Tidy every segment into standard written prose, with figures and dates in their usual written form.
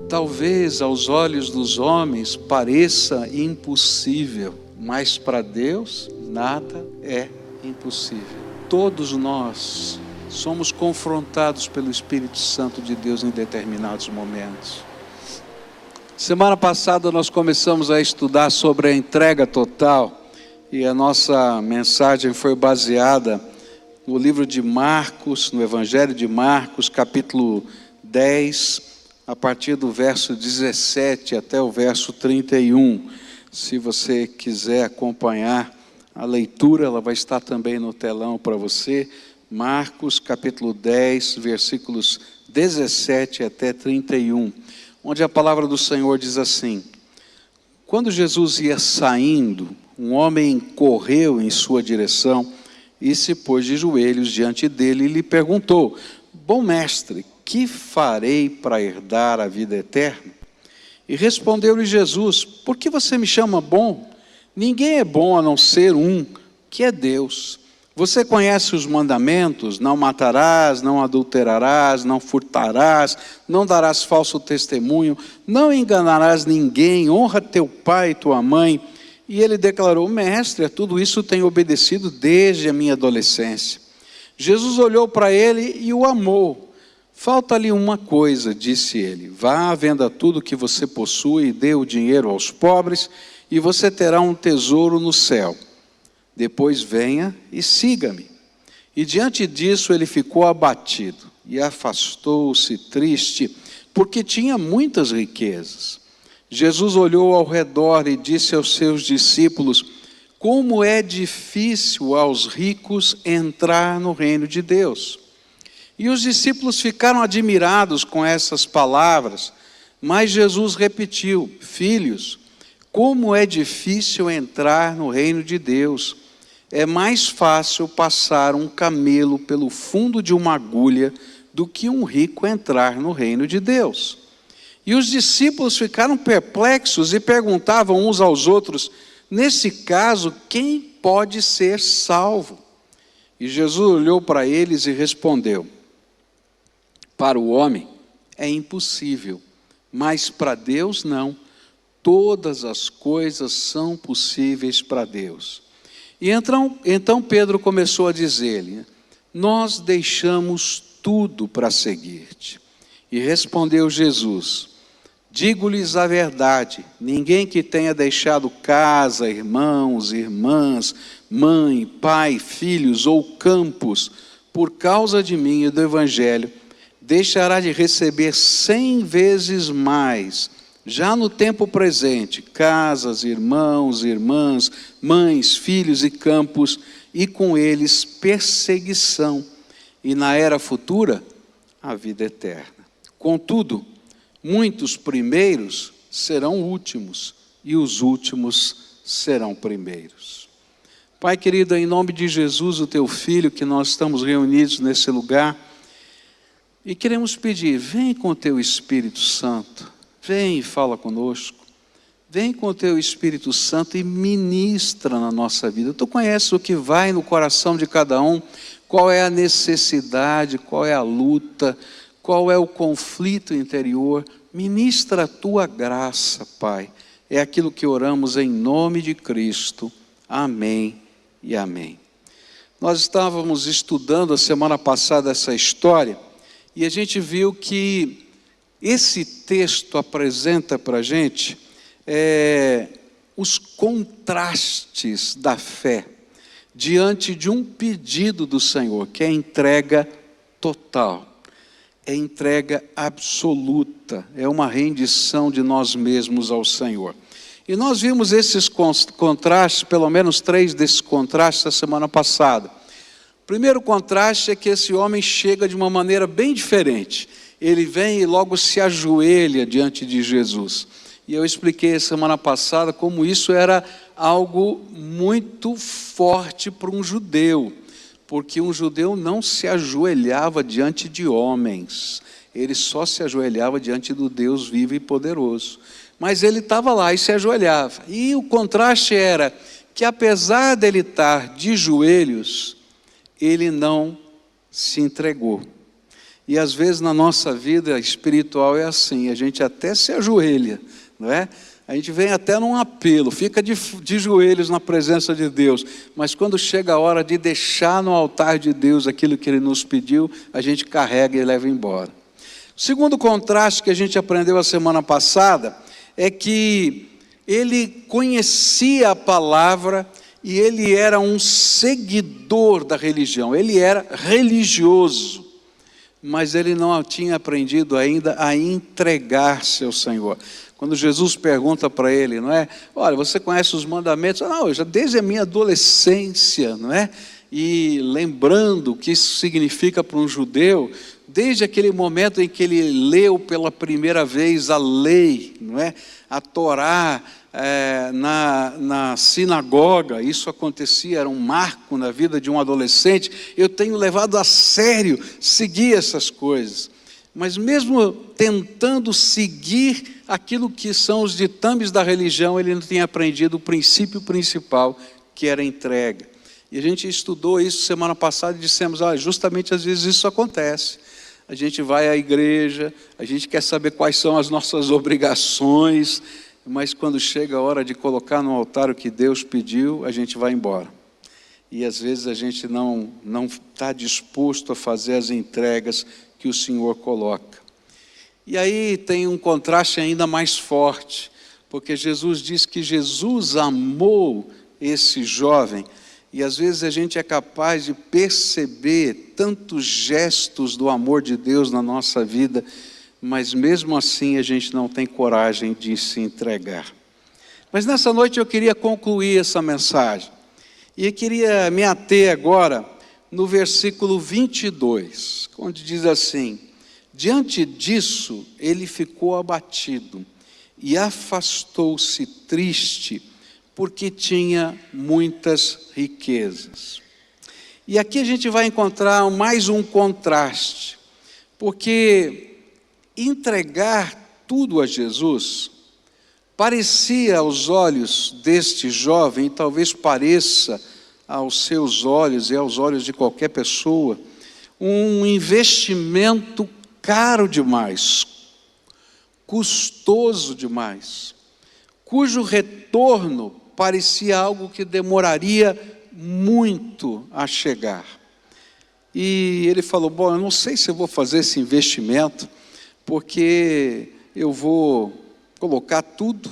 Talvez aos olhos dos homens pareça impossível, mas para Deus nada é impossível. Todos nós somos confrontados pelo Espírito Santo de Deus em determinados momentos. Semana passada nós começamos a estudar sobre a entrega total e a nossa mensagem foi baseada no livro de Marcos, no Evangelho de Marcos, capítulo 10, a partir do verso 17 até o verso 31. Se você quiser acompanhar a leitura, ela vai estar também no telão para você. Marcos, capítulo 10, versículos 17 até 31, onde a palavra do Senhor diz assim: quando Jesus ia saindo, um homem correu em sua direção e se pôs de joelhos diante dele e lhe perguntou: bom mestre, que farei para herdar a vida eterna? E respondeu-lhe Jesus: por que você me chama bom? Ninguém é bom a não ser um, que é Deus. Você conhece os mandamentos: não matarás, não adulterarás, não furtarás, não darás falso testemunho, não enganarás ninguém, honra teu pai e tua mãe. E ele declarou: mestre, a tudo isso tenho obedecido desde a minha adolescência. Jesus olhou para ele e o amou. Falta-lhe uma coisa, disse ele: vá, venda tudo que você possui e dê o dinheiro aos pobres, e você terá um tesouro no céu. Depois venha e siga-me. E diante disso ele ficou abatido e afastou-se triste, porque tinha muitas riquezas. Jesus olhou ao redor e disse aos seus discípulos: como é difícil aos ricos entrar no reino de Deus. E os discípulos ficaram admirados com essas palavras, mas Jesus repetiu: filhos, como é difícil entrar no reino de Deus. É mais fácil passar um camelo pelo fundo de uma agulha do que um rico entrar no reino de Deus. E os discípulos ficaram perplexos e perguntavam uns aos outros: nesse caso, quem pode ser salvo? E Jesus olhou para eles e respondeu: para o homem é impossível, mas para Deus não. Todas as coisas são possíveis para Deus. E então Pedro começou a dizer-lhe: nós deixamos tudo para seguir-te. E respondeu Jesus: digo-lhes a verdade, ninguém que tenha deixado casa, irmãos, irmãs, mãe, pai, filhos ou campos, por causa de mim e do Evangelho, deixará de receber 100 vezes mais, já no tempo presente, casas, irmãos, irmãs, mães, filhos e campos, e com eles perseguição, e na era futura, a vida eterna. Contudo, muitos primeiros serão últimos, e os últimos serão primeiros. Pai querido, em nome de Jesus, o teu Filho, que nós estamos reunidos nesse lugar, e queremos pedir: vem com o teu Espírito Santo, vem e fala conosco, vem com o teu Espírito Santo e ministra na nossa vida. Tu conheces o que vai no coração de cada um, qual é a necessidade, qual é a luta, qual é o conflito interior. Ministra a tua graça, Pai. É aquilo que oramos em nome de Cristo. Amém e amém. Nós estávamos estudando a semana passada essa história, e a gente viu que esse texto apresenta para a gente os contrastes da fé diante de um pedido do Senhor, que é entrega total, é entrega absoluta, é uma rendição de nós mesmos ao Senhor. E nós vimos esses contrastes, pelo menos 3 desses contrastes, a semana passada. O primeiro contraste é que esse homem chega de uma maneira bem diferente. Ele vem e logo se ajoelha diante de Jesus. E eu expliquei semana passada como isso era algo muito forte para um judeu, porque um judeu não se ajoelhava diante de homens, ele só se ajoelhava diante do Deus vivo e poderoso. Mas ele estava lá e se ajoelhava. E o contraste era que, apesar dele estar de joelhos, ele não se entregou. E às vezes na nossa vida espiritual é assim, a gente até se ajoelha, não é? A gente vem até num apelo, fica de joelhos na presença de Deus, mas quando chega a hora de deixar no altar de Deus aquilo que Ele nos pediu, a gente carrega e leva embora. O segundo contraste que a gente aprendeu a semana passada é que ele conhecia a palavra e ele era um seguidor da religião, ele era religioso, mas ele não tinha aprendido ainda a entregar-se ao Senhor. Quando Jesus pergunta para ele, não é? Olha, você conhece os mandamentos? Não, já desde a minha adolescência, não é? E lembrando o que isso significa para um judeu, desde aquele momento em que ele leu pela primeira vez a lei, não é? A Torá, na sinagoga, isso acontecia, era um marco na vida de um adolescente. Eu tenho levado a sério seguir essas coisas, mas mesmo tentando seguir aquilo que são os ditames da religião, ele não tinha aprendido o princípio principal, que era a entrega. E a gente estudou isso semana passada e dissemos, justamente às vezes isso acontece. A gente vai à igreja, a gente quer saber quais são as nossas obrigações, mas quando chega a hora de colocar no altar o que Deus pediu, a gente vai embora. E às vezes a gente não está disposto a fazer as entregas que o Senhor coloca. E aí tem um contraste ainda mais forte, porque Jesus diz que Jesus amou esse jovem, e às vezes a gente é capaz de perceber tantos gestos do amor de Deus na nossa vida, mas mesmo assim a gente não tem coragem de se entregar. Mas nessa noite eu queria concluir essa mensagem, e eu queria me ater agora no versículo 22, onde diz assim: diante disso ele ficou abatido e afastou-se triste, porque tinha muitas riquezas. E aqui a gente vai encontrar mais um contraste, porque entregar tudo a Jesus parecia aos olhos deste jovem, e talvez pareça aos seus olhos e aos olhos de qualquer pessoa, um investimento caro demais, custoso demais, cujo retorno parecia algo que demoraria muito a chegar. E ele falou, bom, eu não sei se eu vou fazer esse investimento, porque eu vou colocar tudo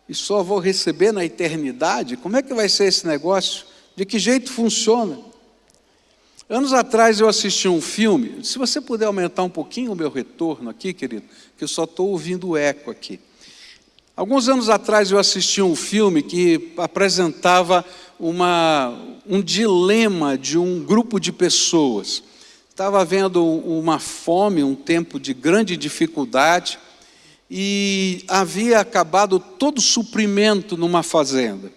e só vou receber na eternidade. Como é que vai ser esse negócio? De que jeito funciona? Anos atrás eu assisti um filme, se você puder aumentar um pouquinho o meu retorno aqui, querido, que eu só estou ouvindo o eco aqui. Alguns anos atrás eu assisti um filme que apresentava um dilema de um grupo de pessoas. Estava havendo uma fome, um tempo de grande dificuldade, e havia acabado todo o suprimento numa fazenda.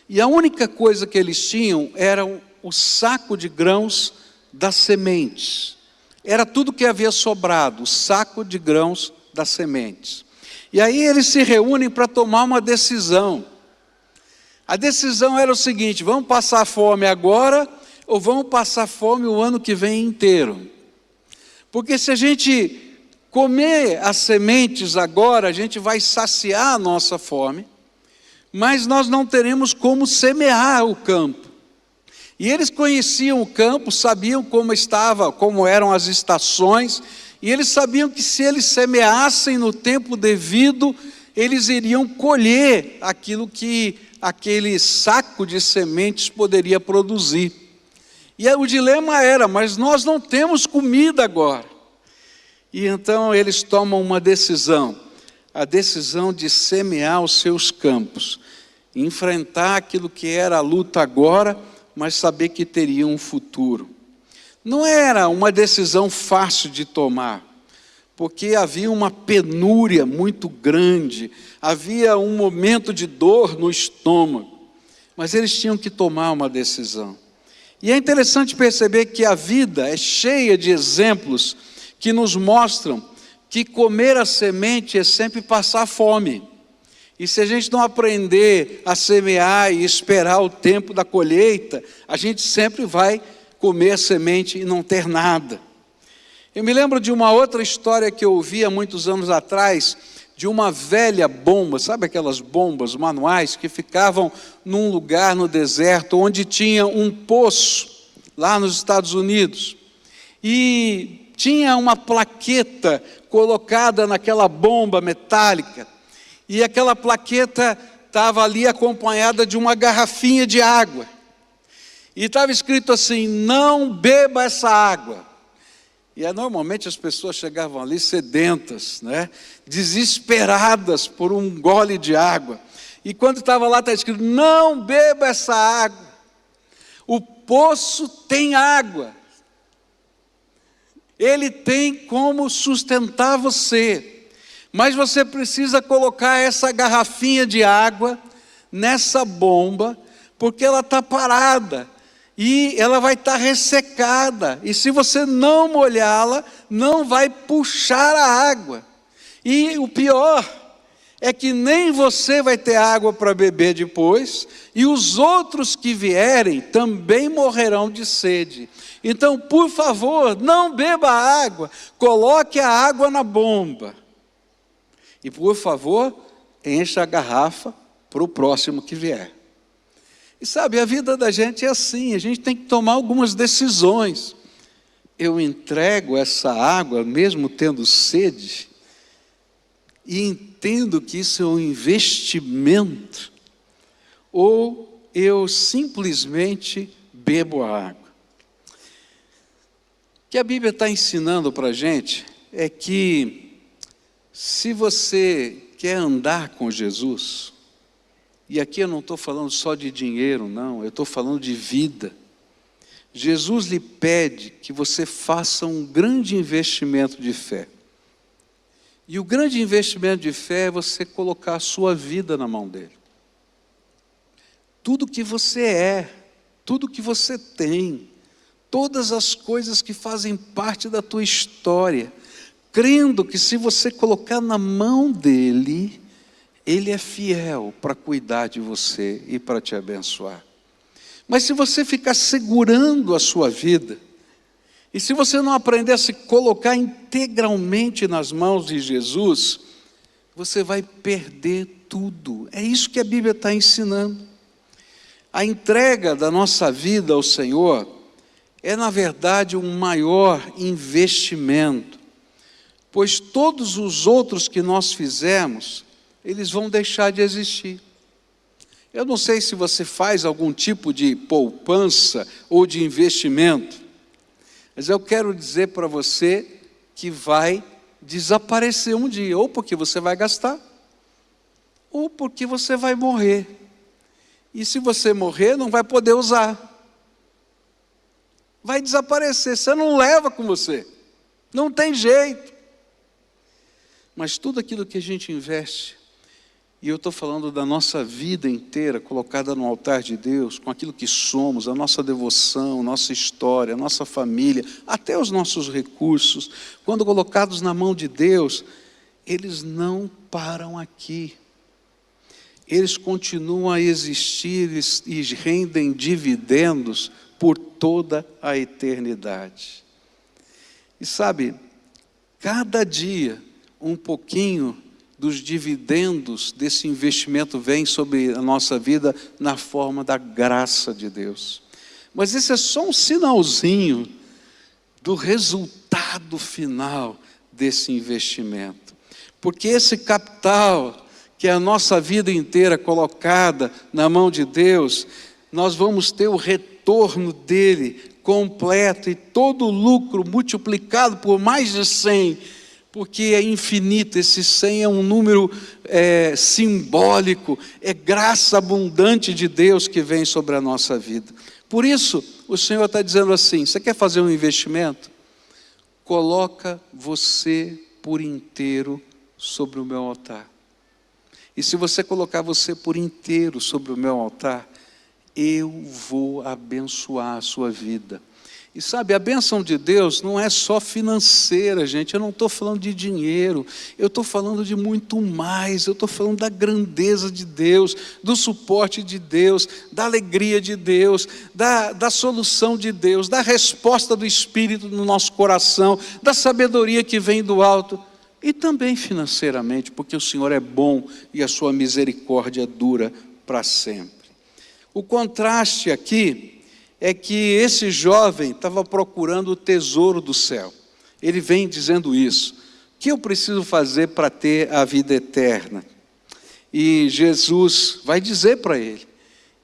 E a única coisa que eles tinham era o saco de grãos das sementes. Era tudo que havia sobrado, o saco de grãos das sementes. E aí eles se reúnem para tomar uma decisão. A decisão era o seguinte: vamos passar fome agora ou vamos passar fome o ano que vem inteiro? Porque se a gente comer as sementes agora, a gente vai saciar a nossa fome, mas nós não teremos como semear o campo. E eles conheciam o campo, sabiam como estava, como eram as estações, e eles sabiam que se eles semeassem no tempo devido, eles iriam colher aquilo que aquele saco de sementes poderia produzir. E o dilema era, mas nós não temos comida agora. E então eles tomam uma decisão, a decisão de semear os seus campos, enfrentar aquilo que era a luta agora, mas saber que teria um futuro. Não era uma decisão fácil de tomar, porque havia uma penúria muito grande, havia um momento de dor no estômago, mas eles tinham que tomar uma decisão. E é interessante perceber que a vida é cheia de exemplos que nos mostram que comer a semente é sempre passar fome. E se a gente não aprender a semear e esperar o tempo da colheita, a gente sempre vai comer a semente e não ter nada. Eu me lembro de uma outra história que eu ouvi há muitos anos atrás, de uma velha bomba, sabe aquelas bombas manuais que ficavam num lugar no deserto, onde tinha um poço, lá nos Estados Unidos, e tinha uma plaqueta colocada naquela bomba metálica, e aquela plaqueta estava ali acompanhada de uma garrafinha de água, e estava escrito assim: não beba essa água. E normalmente as pessoas chegavam ali sedentas, né? Desesperadas por um gole de água. E quando estava lá, está escrito: não beba essa água. O poço tem água. Ele tem como sustentar você. Mas você precisa colocar essa garrafinha de água nessa bomba, porque ela está parada. E ela vai estar ressecada, e se você não molhá-la, não vai puxar a água. E o pior é que nem você vai ter água para beber depois, e os outros que vierem também morrerão de sede. Então, por favor, não beba a água, coloque a água na bomba. E por favor, encha a garrafa para o próximo que vier. E sabe, a vida da gente é assim, a gente tem que tomar algumas decisões. Eu entrego essa água, mesmo tendo sede, e entendo que isso é um investimento, ou eu simplesmente bebo a água. O que a Bíblia está ensinando para a gente é que, se você quer andar com Jesus, e aqui eu não estou falando só de dinheiro, não, eu estou falando de vida. Jesus lhe pede que você faça um grande investimento de fé. E o grande investimento de fé é você colocar a sua vida na mão dele. Tudo que você é, tudo que você tem, todas as coisas que fazem parte da tua história, crendo que se você colocar na mão dele, ele é fiel para cuidar de você e para te abençoar. Mas se você ficar segurando a sua vida, e se você não aprender a se colocar integralmente nas mãos de Jesus, você vai perder tudo. É isso que a Bíblia está ensinando. A entrega da nossa vida ao Senhor é, na verdade, um maior investimento, pois todos os outros que nós fizemos, eles vão deixar de existir. Eu não sei se você faz algum tipo de poupança ou de investimento, mas eu quero dizer para você que vai desaparecer um dia, ou porque você vai gastar, ou porque você vai morrer. E se você morrer, não vai poder usar. Vai desaparecer, você não leva com você. Não tem jeito. Mas tudo aquilo que a gente investe, e eu estou falando da nossa vida inteira colocada no altar de Deus, com aquilo que somos, a nossa devoção, nossa história, a nossa família, até os nossos recursos, quando colocados na mão de Deus, eles não param aqui. Eles continuam a existir e rendem dividendos por toda a eternidade. E sabe, cada dia um pouquinho dos dividendos desse investimento vem sobre a nossa vida na forma da graça de Deus. Mas esse é só um sinalzinho do resultado final desse investimento. Porque esse capital, que é a nossa vida inteira colocada na mão de Deus, nós vamos ter o retorno dele completo e todo o lucro multiplicado por mais de 100, porque é infinito. Esse 100 é um número simbólico, é graça abundante de Deus que vem sobre a nossa vida. Por isso, o Senhor está dizendo assim: você quer fazer um investimento? Coloca você por inteiro sobre o meu altar. E se você colocar você por inteiro sobre o meu altar, eu vou abençoar a sua vida. E sabe, a bênção de Deus não é só financeira, gente. Eu não estou falando de dinheiro, eu estou falando de muito mais. Eu estou falando da grandeza de Deus, do suporte de Deus, da alegria de Deus, da solução de Deus, da resposta do Espírito no nosso coração, da sabedoria que vem do alto. E também financeiramente, porque o Senhor é bom e a sua misericórdia dura para sempre. O contraste aqui é que esse jovem estava procurando o tesouro do céu. Ele vem dizendo isso. O que eu preciso fazer para ter a vida eterna? E Jesus vai dizer para ele.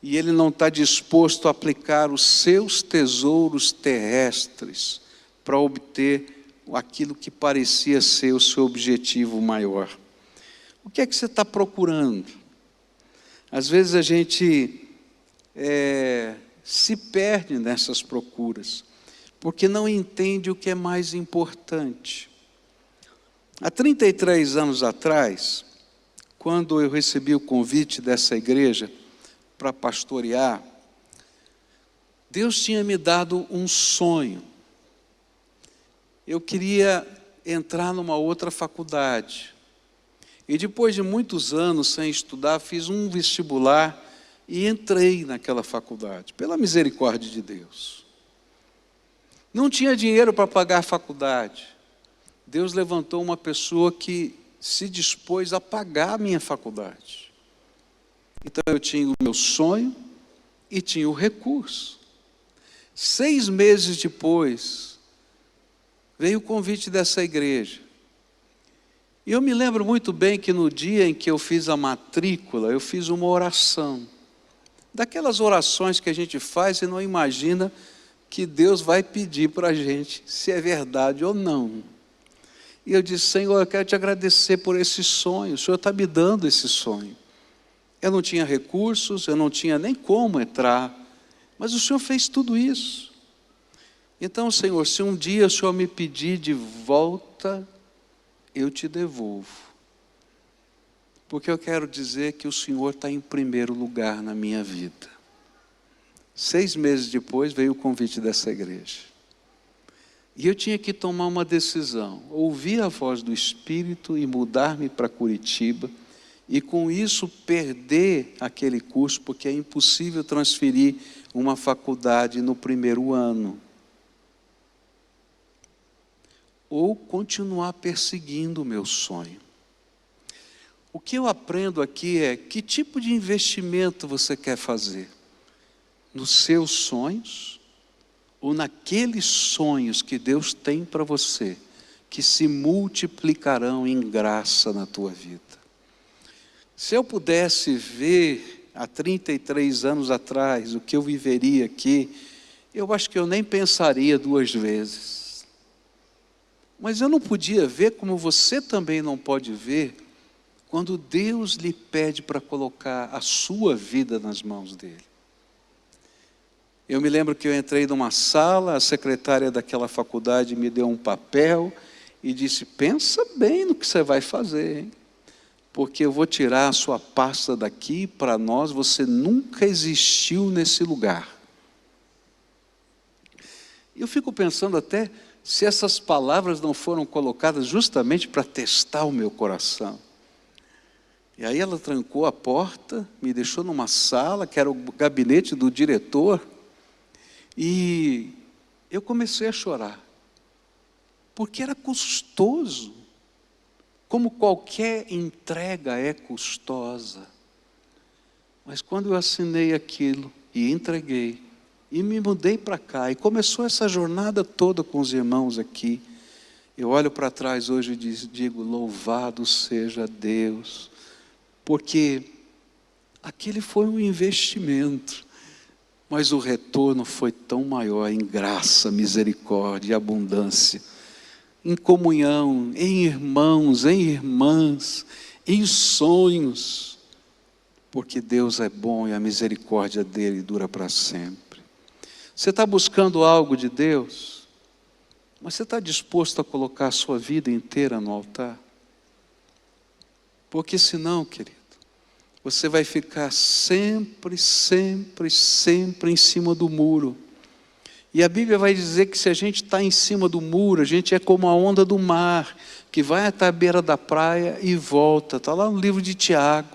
E ele não está disposto a aplicar os seus tesouros terrestres para obter aquilo que parecia ser o seu objetivo maior. O que é que você está procurando? Às vezes a gente se perde nessas procuras, porque não entende o que é mais importante. Há 33 anos atrás, quando eu recebi o convite dessa igreja para pastorear, Deus tinha me dado um sonho. Eu queria entrar numa outra faculdade. E depois de muitos anos sem estudar, fiz um vestibular e entrei naquela faculdade, pela misericórdia de Deus. Não tinha dinheiro para pagar a faculdade. Deus levantou uma pessoa que se dispôs a pagar a minha faculdade. Então eu tinha o meu sonho e tinha o recurso. 6 meses depois, veio o convite dessa igreja. E eu me lembro muito bem que no dia em que eu fiz a matrícula, eu fiz uma oração. Daquelas orações que a gente faz e não imagina que Deus vai pedir para a gente se é verdade ou não. E eu disse: Senhor, eu quero te agradecer por esse sonho, o Senhor está me dando esse sonho. Eu não tinha recursos, eu não tinha nem como entrar, mas o Senhor fez tudo isso. Então, Senhor, se um dia o Senhor me pedir de volta, eu te devolvo. Porque eu quero dizer que o Senhor está em primeiro lugar na minha vida. 6 meses depois veio o convite dessa igreja. E eu tinha que tomar uma decisão, ouvir a voz do Espírito e mudar-me para Curitiba, e com isso perder aquele curso, porque é impossível transferir uma faculdade no primeiro ano. Ou continuar perseguindo o meu sonho. O que eu aprendo aqui é que tipo de investimento você quer fazer? Nos seus sonhos ou naqueles sonhos que Deus tem para você, que se multiplicarão em graça na tua vida? Se eu pudesse ver há 33 anos atrás o que eu viveria aqui, eu acho que eu nem pensaria 2 vezes. Mas eu não podia ver, como você também não pode ver, quando Deus lhe pede para colocar a sua vida nas mãos dele. Eu me lembro que eu entrei numa sala, a secretária daquela faculdade me deu um papel e disse: pensa bem no que você vai fazer, hein? Porque eu vou tirar a sua pasta daqui, para nós você nunca existiu nesse lugar. Eu fico pensando até se essas palavras não foram colocadas justamente para testar o meu coração. E aí ela trancou a porta, me deixou numa sala, que era o gabinete do diretor, e eu comecei a chorar, porque era custoso, como qualquer entrega é custosa. Mas quando eu assinei aquilo e entreguei, e me mudei para cá, e começou essa jornada toda com os irmãos aqui, eu olho para trás hoje e digo: louvado seja Deus, porque aquele foi um investimento, mas o retorno foi tão maior em graça, misericórdia e abundância, em comunhão, em irmãos, em irmãs, em sonhos, porque Deus é bom e a misericórdia dele dura para sempre. Você está buscando algo de Deus, mas você está disposto a colocar a sua vida inteira no altar? Porque senão, querido, você vai ficar sempre, sempre, sempre em cima do muro. E a Bíblia vai dizer que se a gente está em cima do muro, a gente é como a onda do mar, que vai até a beira da praia e volta. Está lá no livro de Tiago.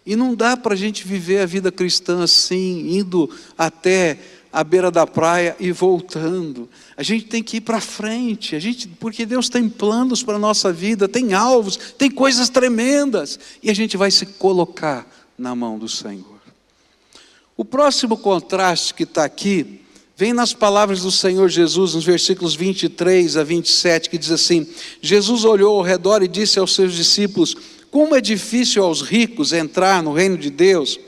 E não dá para a gente viver a vida cristã assim, indo até à beira da praia e voltando. A gente tem que ir para frente, porque Deus tem planos para a nossa vida, tem alvos, tem coisas tremendas, e a gente vai se colocar na mão do Senhor. O próximo contraste que está aqui, vem nas palavras do Senhor Jesus, nos versículos 23 a 27, que diz assim: Jesus olhou ao redor e disse aos seus discípulos: como é difícil aos ricos entrar no reino de Deus.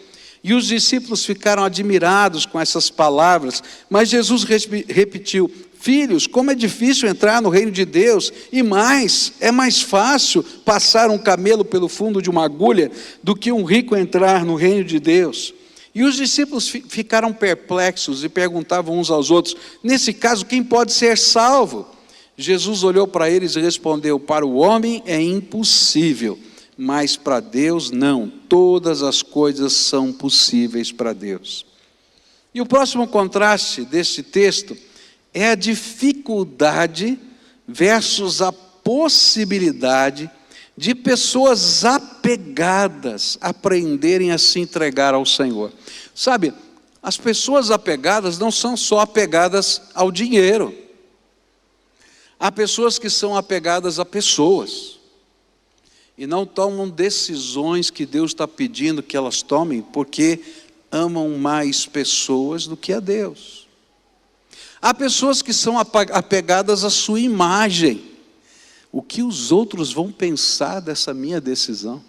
E os discípulos ficaram admirados com essas palavras, mas Jesus repetiu: filhos, como é difícil entrar no reino de Deus, e mais, é mais fácil passar um camelo pelo fundo de uma agulha do que um rico entrar no reino de Deus. E os discípulos ficaram perplexos e perguntavam uns aos outros: nesse caso, quem pode ser salvo? Jesus olhou para eles e respondeu: para o homem é impossível, mas para Deus não. Todas as coisas são possíveis para Deus. E o próximo contraste deste texto é a dificuldade versus a possibilidade de pessoas apegadas aprenderem a se entregar ao Senhor. Sabe, as pessoas apegadas não são só apegadas ao dinheiro. Há pessoas que são apegadas a pessoas e não tomam decisões que Deus está pedindo que elas tomem, porque amam mais pessoas do que a Deus. Há pessoas que são apegadas à sua imagem. O que os outros vão pensar dessa minha decisão?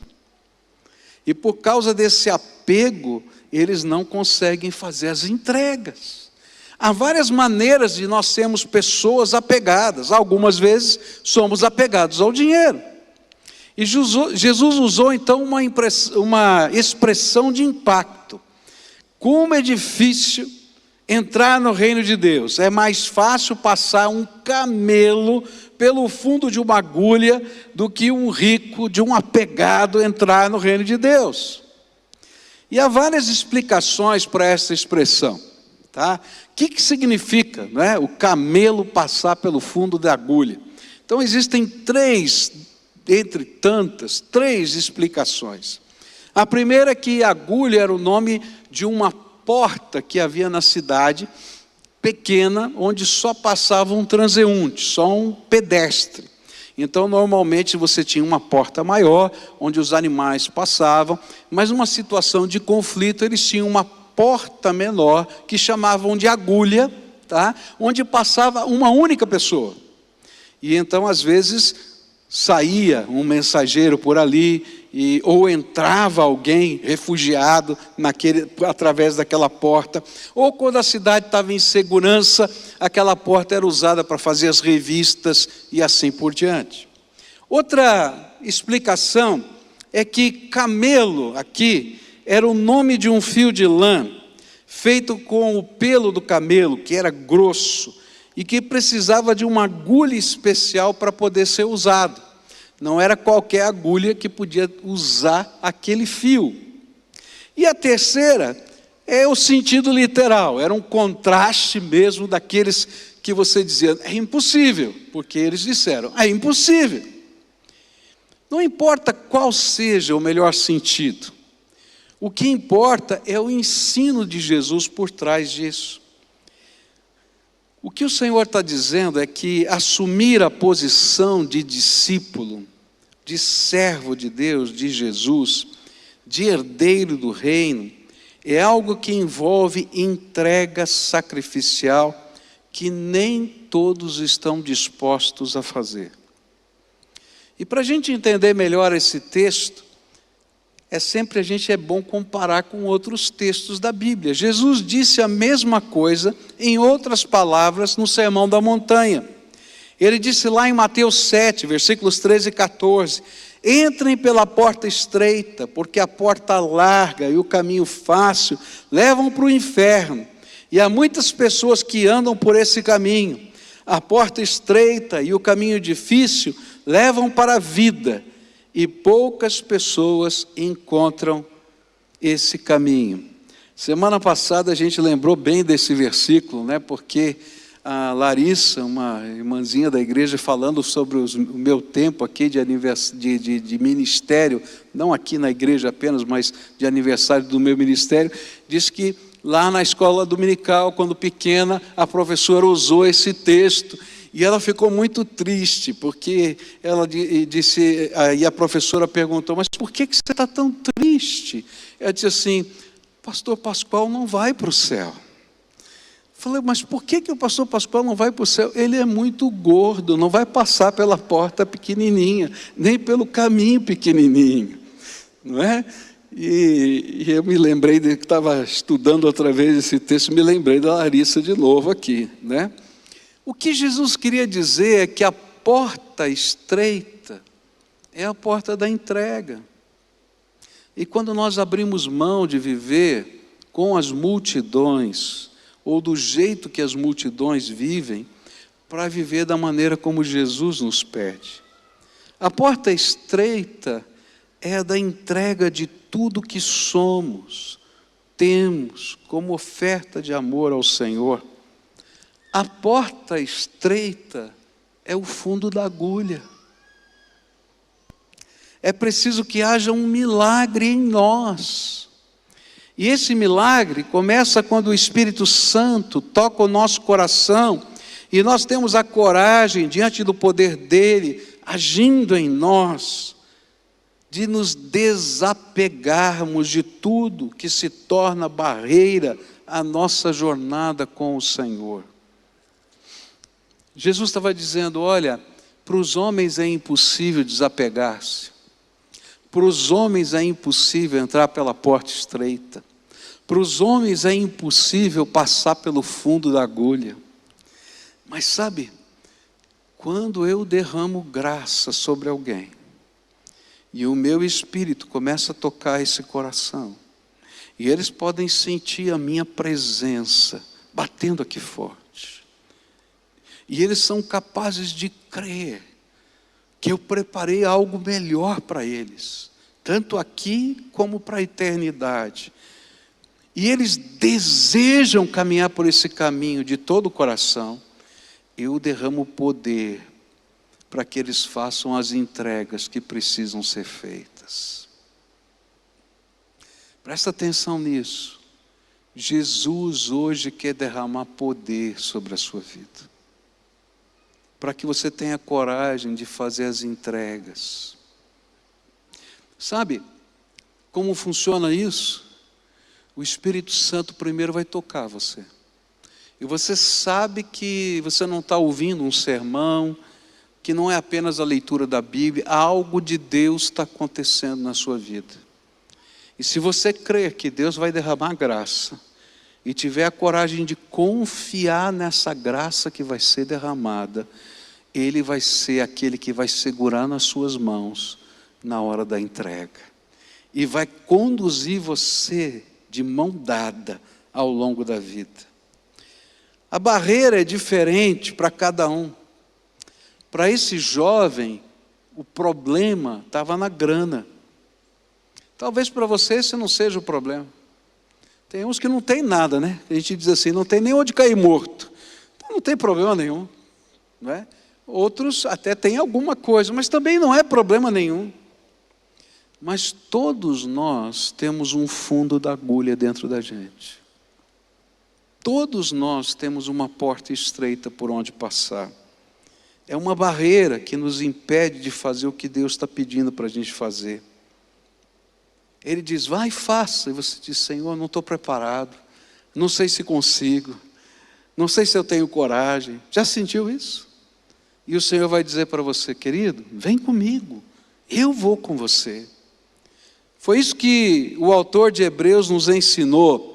E por causa desse apego, eles não conseguem fazer as entregas. Há várias maneiras de nós sermos pessoas apegadas. Algumas vezes somos apegados ao dinheiro. E Jesus usou então uma expressão de impacto. Como é difícil entrar no reino de Deus. É mais fácil passar um camelo pelo fundo de uma agulha do que um rico, de um apegado, entrar no reino de Deus. E há várias explicações para essa expressão. Tá? O que significa, né, o camelo passar pelo fundo da agulha? Então existem entre tantas, três explicações. A primeira é que a agulha era o nome de uma porta que havia na cidade, pequena, onde só passava um transeunte, só um pedestre. Então normalmente você tinha uma porta maior, onde os animais passavam, mas numa situação de conflito eles tinham uma porta menor, que chamavam de agulha, tá? Onde passava uma única pessoa. E então às vezes saía um mensageiro por ali, ou entrava alguém refugiado através daquela porta, ou quando a cidade estava em segurança, aquela porta era usada para fazer as revistas e assim por diante. Outra explicação é que camelo aqui era o nome de um fio de lã feito com o pelo do camelo, que era grosso, e que precisava de uma agulha especial para poder ser usado. Não era qualquer agulha que podia usar aquele fio. E a terceira é o sentido literal, era um contraste mesmo daqueles que você dizia, é impossível, porque eles disseram, é impossível. Não importa qual seja o melhor sentido, o que importa é o ensino de Jesus por trás disso. O que o Senhor está dizendo é que assumir a posição de discípulo, de servo de Deus, de Jesus, de herdeiro do reino, é algo que envolve entrega sacrificial que nem todos estão dispostos a fazer. E para a gente entender melhor esse texto, é bom comparar com outros textos da Bíblia. Jesus disse a mesma coisa, em outras palavras, no Sermão da Montanha. Ele disse lá em Mateus 7, versículos 13 e 14, entrem pela porta estreita, porque a porta larga e o caminho fácil levam para o inferno, e há muitas pessoas que andam por esse caminho. A porta estreita e o caminho difícil levam para a vida, e poucas pessoas encontram esse caminho. Semana passada a gente lembrou bem desse versículo, né? Porque a Larissa, uma irmãzinha da igreja, falando sobre o meu tempo aqui de ministério, não aqui na igreja apenas, mas de aniversário do meu ministério, disse que lá na escola dominical, quando pequena, a professora usou esse texto. E ela ficou muito triste, porque ela disse, e a professora perguntou, mas por que você está tão triste? Ela disse assim, pastor Pascoal não vai para o céu. Falei, mas por que o pastor Pascoal não vai para o céu? Ele é muito gordo, não vai passar pela porta pequenininha, nem pelo caminho pequenininho, não é? E eu me lembrei de que estava estudando outra vez esse texto, me lembrei da Larissa de novo aqui, né? O que Jesus queria dizer é que a porta estreita é a porta da entrega. E quando nós abrimos mão de viver com as multidões, ou do jeito que as multidões vivem, para viver da maneira como Jesus nos pede. A porta estreita é a da entrega de tudo que somos, temos, como oferta de amor ao Senhor. A porta estreita é o fundo da agulha. É preciso que haja um milagre em nós. E esse milagre começa quando o Espírito Santo toca o nosso coração e nós temos a coragem, diante do poder dele, agindo em nós, de nos desapegarmos de tudo que se torna barreira à nossa jornada com o Senhor. Jesus estava dizendo, olha, para os homens é impossível desapegar-se. Para os homens é impossível entrar pela porta estreita. Para os homens é impossível passar pelo fundo da agulha. Mas sabe, quando eu derramo graça sobre alguém, e o meu espírito começa a tocar esse coração, e eles podem sentir a minha presença batendo aqui forte, e eles são capazes de crer que eu preparei algo melhor para eles, tanto aqui como para a eternidade. E eles desejam caminhar por esse caminho de todo o coração. Eu derramo poder para que eles façam as entregas que precisam ser feitas. Presta atenção nisso. Jesus hoje quer derramar poder sobre a sua vida, para que você tenha coragem de fazer as entregas. Sabe como funciona isso? O Espírito Santo primeiro vai tocar você. E você sabe que você não está ouvindo um sermão, que não é apenas a leitura da Bíblia, algo de Deus está acontecendo na sua vida. E se você crer que Deus vai derramar graça, e tiver a coragem de confiar nessa graça que vai ser derramada, Ele vai ser aquele que vai segurar nas suas mãos na hora da entrega. E vai conduzir você de mão dada ao longo da vida. A barreira é diferente para cada um. Para esse jovem, o problema estava na grana. Talvez para você esse não seja o problema. Tem uns que não tem nada, né? A gente diz assim, não tem nem onde cair morto. Então não tem problema nenhum, não é? Outros até têm alguma coisa, mas também não é problema nenhum. Mas todos nós temos um fundo da agulha dentro da gente. Todos nós temos uma porta estreita por onde passar. É uma barreira que nos impede de fazer o que Deus está pedindo para a gente fazer. Ele diz, vai e faça. E você diz, Senhor, não estou preparado. Não sei se consigo. Não sei se eu tenho coragem. Já sentiu isso? E o Senhor vai dizer para você, querido, vem comigo. Eu vou com você. Foi isso que o autor de Hebreus nos ensinou.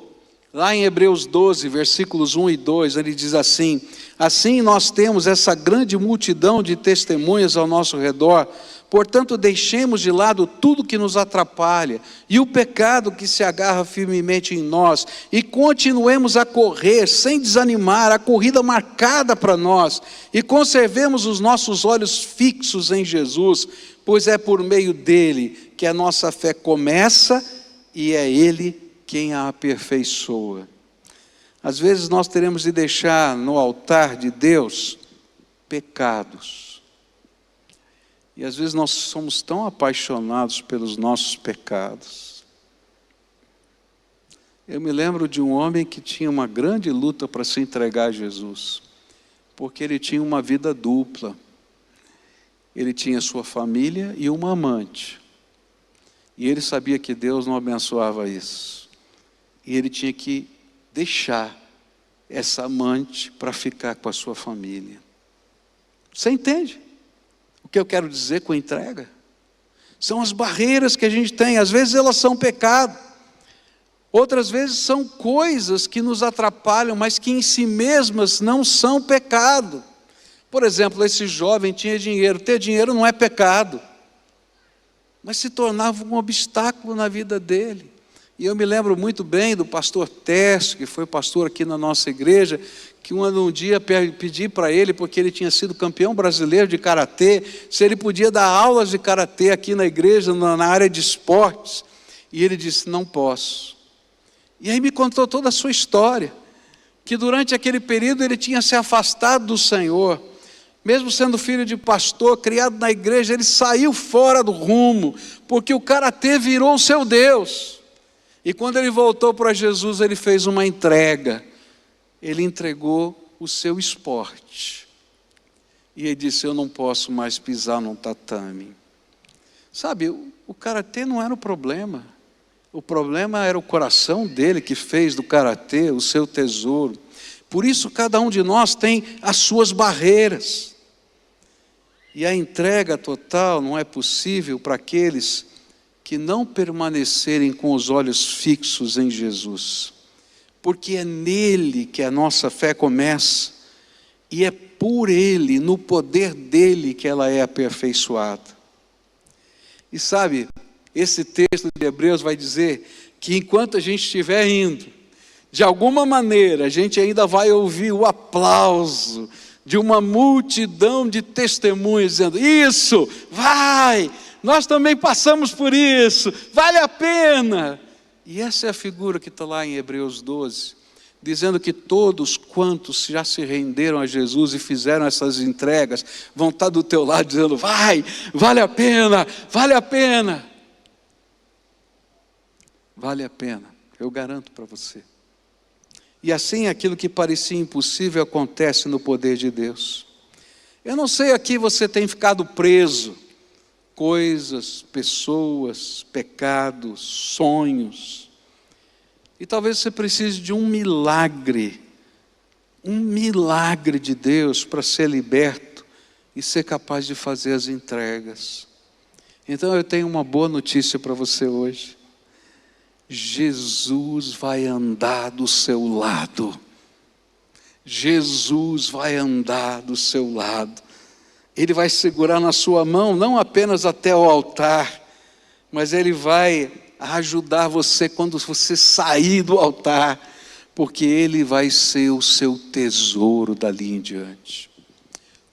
Lá em Hebreus 12, versículos 1 e 2, ele diz assim, assim nós temos essa grande multidão de testemunhas ao nosso redor, portanto deixemos de lado tudo que nos atrapalha e o pecado que se agarra firmemente em nós e continuemos a correr sem desanimar a corrida marcada para nós e conservemos os nossos olhos fixos em Jesus, pois é por meio dele que a nossa fé começa e é Ele quem a aperfeiçoa. Às vezes nós teremos de deixar no altar de Deus pecados. E às vezes nós somos tão apaixonados pelos nossos pecados. Eu me lembro de um homem que tinha uma grande luta para se entregar a Jesus, porque ele tinha uma vida dupla. Ele tinha sua família e uma amante. E ele sabia que Deus não abençoava isso. E ele tinha que deixar essa amante para ficar com a sua família. Você entende o que eu quero dizer com entrega? São as barreiras que a gente tem. Às vezes elas são pecado. Outras vezes são coisas que nos atrapalham, mas que em si mesmas não são pecado. Por exemplo, esse jovem tinha dinheiro. Ter dinheiro não é pecado, mas se tornava um obstáculo na vida dele. E eu me lembro muito bem do pastor Tércio, que foi pastor aqui na nossa igreja, que um dia pedi para ele, porque ele tinha sido campeão brasileiro de karatê, se ele podia dar aulas de karatê aqui na igreja, na área de esportes. E ele disse: não posso. E aí me contou toda a sua história, que durante aquele período ele tinha se afastado do Senhor. Mesmo sendo filho de pastor, criado na igreja, ele saiu fora do rumo, porque o karatê virou o seu Deus. E quando ele voltou para Jesus, ele fez uma entrega. Ele entregou o seu esporte. E ele disse: eu não posso mais pisar num tatame. Sabe, o karatê não era o problema. O problema era o coração dele, que fez do karatê o seu tesouro. Por isso cada um de nós tem as suas barreiras. E a entrega total não é possível para aqueles que não permanecerem com os olhos fixos em Jesus. Porque é nele que a nossa fé começa, e é por ele, no poder dele, que ela é aperfeiçoada. E sabe, esse texto de Hebreus vai dizer que enquanto a gente estiver indo, de alguma maneira a gente ainda vai ouvir o aplauso de uma multidão de testemunhas dizendo: isso, vai, nós também passamos por isso, vale a pena. E essa é a figura que está lá em Hebreus 12, dizendo que todos quantos já se renderam a Jesus e fizeram essas entregas, vão estar do teu lado dizendo: vai, vale a pena, vale a pena. Vale a pena, eu garanto para você. E assim aquilo que parecia impossível acontece no poder de Deus. Eu não sei, aqui você tem ficado preso, coisas, pessoas, pecados, sonhos. E talvez você precise de um milagre de Deus para ser liberto e ser capaz de fazer as entregas. Então eu tenho uma boa notícia para você hoje. Jesus vai andar do seu lado. Jesus vai andar do seu lado. Ele vai segurar na sua mão, não apenas até o altar, mas Ele vai ajudar você quando você sair do altar, porque Ele vai ser o seu tesouro dali em diante.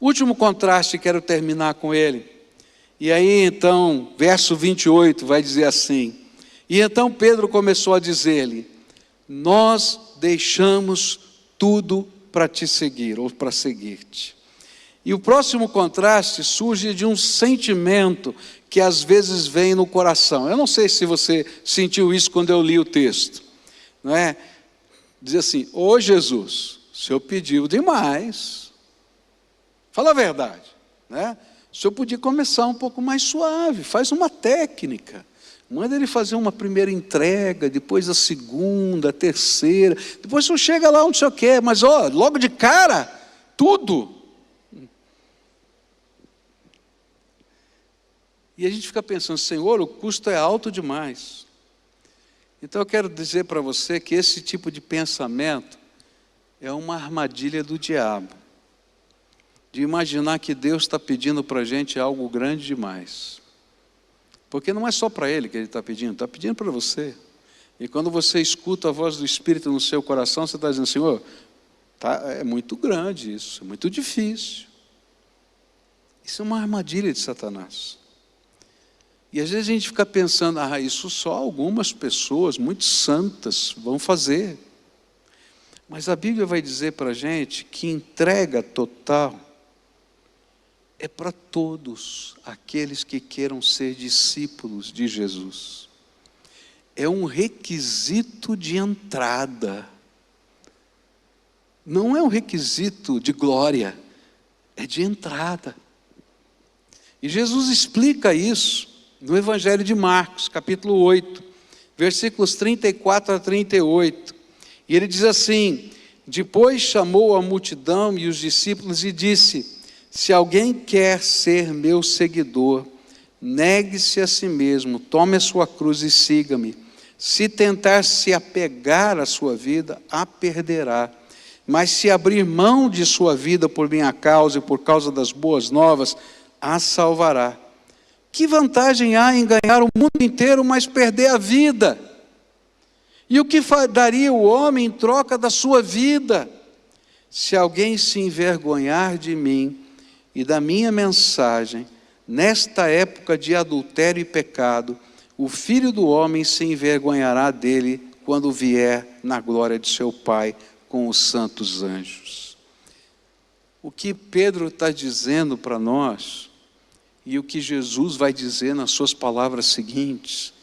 Último contraste, quero terminar com ele. E aí então, verso 28 vai dizer assim: e então Pedro começou a dizer-lhe: nós deixamos tudo para te seguir, ou para seguir-te. E o próximo contraste surge de um sentimento que às vezes vem no coração. Eu não sei se você sentiu isso quando eu li o texto, não é? Diz assim: ô Jesus, o Senhor pediu demais. Fala a verdade, né? O Senhor podia começar um pouco mais suave, faz uma técnica. Manda ele fazer uma primeira entrega, depois a segunda, a terceira. Depois o Senhor chega lá onde o Senhor quer, mas logo de cara, tudo. E a gente fica pensando: Senhor, o custo é alto demais. Então eu quero dizer para você que esse tipo de pensamento é uma armadilha do diabo, de imaginar que Deus está pedindo para a gente algo grande demais. Porque não é só para Ele que Ele está pedindo para você. E quando você escuta a voz do Espírito no seu coração, você está dizendo: Senhor, é muito grande isso, é muito difícil. Isso é uma armadilha de Satanás. E às vezes a gente fica pensando, isso só algumas pessoas muito santas vão fazer. Mas a Bíblia vai dizer para a gente que entrega total é para todos aqueles que queiram ser discípulos de Jesus. É um requisito de entrada. Não é um requisito de glória, é de entrada. E Jesus explica isso no Evangelho de Marcos, capítulo 8, versículos 34 a 38. E ele diz assim: depois chamou a multidão e os discípulos e disse: se alguém quer ser meu seguidor, negue-se a si mesmo, tome a sua cruz e siga-me. Se tentar se apegar à sua vida, a perderá. Mas se abrir mão de sua vida por minha causa e por causa das boas novas, a salvará. Que vantagem há em ganhar o mundo inteiro, mas perder a vida? E o que daria o homem em troca da sua vida? Se alguém se envergonhar de mim e da minha mensagem, nesta época de adultério e pecado, o Filho do Homem se envergonhará dele quando vier na glória de seu Pai com os santos anjos. O que Pedro está dizendo para nós, e o que Jesus vai dizer nas suas palavras seguintes,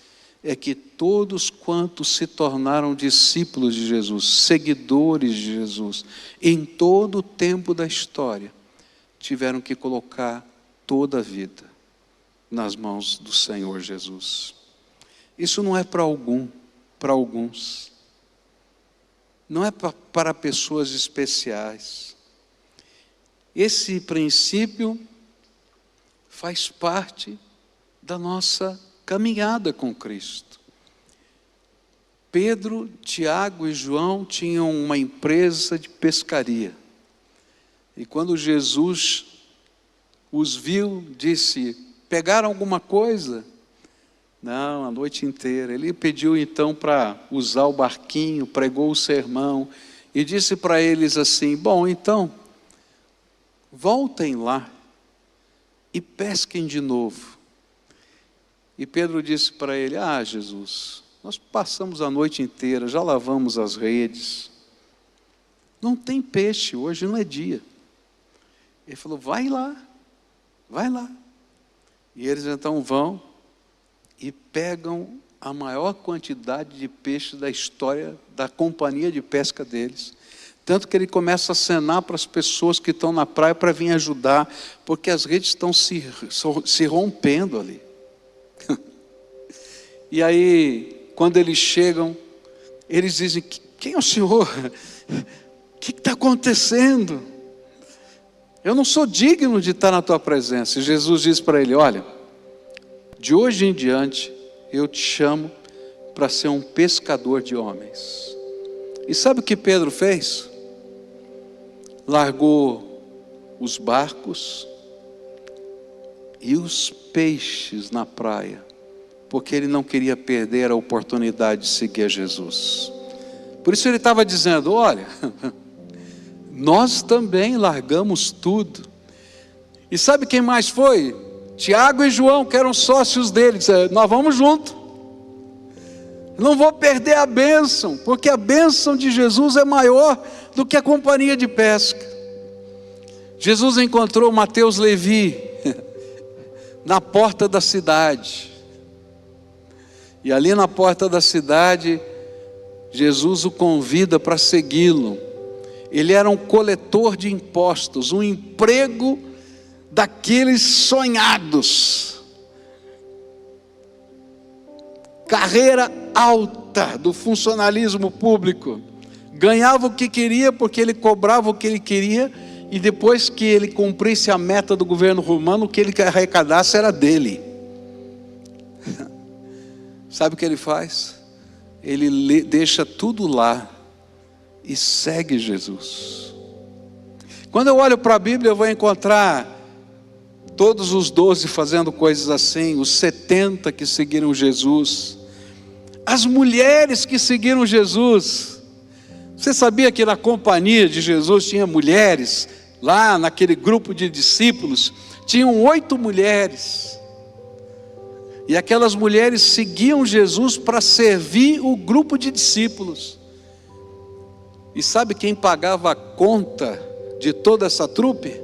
é que todos quantos se tornaram discípulos de Jesus, seguidores de Jesus, em todo o tempo da história, tiveram que colocar toda a vida nas mãos do Senhor Jesus. Isso não é para alguns. Não é para pessoas especiais. Esse princípio faz parte da nossa caminhada com Cristo. Pedro, Tiago e João tinham uma empresa de pescaria. E quando Jesus os viu, disse: pegaram alguma coisa? Não, a noite inteira. Ele pediu então para usar o barquinho, pregou o sermão e disse para eles assim: bom, então, voltem lá e pesquem de novo. E Pedro disse para ele: Jesus, nós passamos a noite inteira, já lavamos as redes, não tem peixe, hoje não é dia. Ele falou: vai lá. E eles então vão e pegam a maior quantidade de peixe da história da companhia de pesca deles. Tanto que ele começa a acenar para as pessoas que estão na praia para vir ajudar, porque as redes estão se rompendo ali. E aí, quando eles chegam, eles dizem: quem é o Senhor? O que está acontecendo? Eu não sou digno de estar na tua presença. E Jesus diz para ele: olha, de hoje em diante, eu te chamo para ser um pescador de homens. E sabe o que Pedro fez? Largou os barcos e os peixes na praia, porque ele não queria perder a oportunidade de seguir a Jesus. Por isso ele estava dizendo: olha, nós também largamos tudo. E sabe quem mais foi? Tiago e João, que eram sócios dele, disseram: nós vamos junto. Não vou perder a bênção, porque a bênção de Jesus é maior do que a companhia de pesca. Jesus encontrou Mateus Levi na porta da cidade. E ali na porta da cidade, Jesus o convida para segui-lo. Ele era um coletor de impostos, um emprego daqueles sonhados. Carreira alta do funcionalismo público. Ganhava o que queria porque ele cobrava o que ele queria, e depois que ele cumprisse a meta do governo romano, o que ele arrecadasse era dele. Sabe o que ele faz? Ele deixa tudo lá e segue Jesus. Quando eu olho para a Bíblia, eu vou encontrar todos os 12 fazendo coisas assim, os 70 que seguiram Jesus, as mulheres que seguiram Jesus. Você sabia que na companhia de Jesus tinha mulheres? Lá naquele grupo de discípulos tinham 8 mulheres. E aquelas mulheres seguiam Jesus para servir o grupo de discípulos. E sabe quem pagava a conta de toda essa trupe?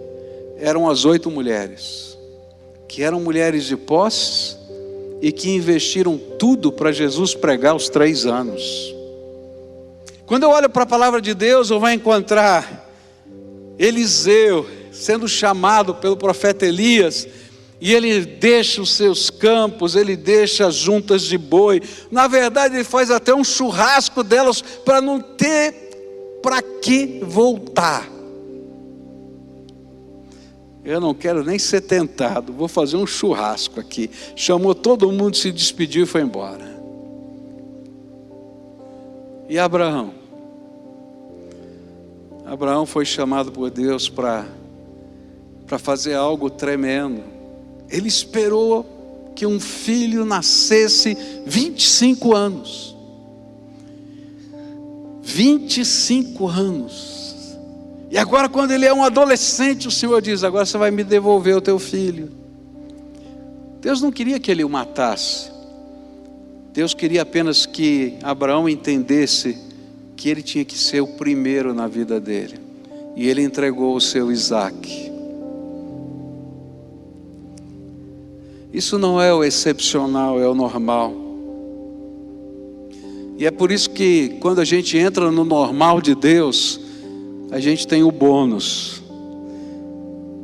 Eram as 8 mulheres, que eram mulheres de posse e que investiram tudo para Jesus pregar os 3 anos. Quando eu olho para a palavra de Deus, eu vou encontrar Eliseu sendo chamado pelo profeta Elias, e ele deixa os seus campos, ele deixa as juntas de boi. Na verdade, ele faz até um churrasco delas para não ter para que voltar. Eu não quero nem ser tentado, vou fazer um churrasco aqui. Chamou todo mundo, se despediu e foi embora. E Abraão? Abraão foi chamado por Deus para fazer algo tremendo. Ele esperou que um filho nascesse 25 anos. 25 anos. E agora, quando ele é um adolescente, o Senhor diz: agora você vai me devolver o teu filho. Deus não queria que ele o matasse. Deus queria apenas que Abraão entendesse que ele tinha que ser o primeiro na vida dele. E ele entregou o seu Isaque. Isso não é o excepcional, é o normal. E é por isso que quando a gente entra no normal de Deus, a gente tem o bônus.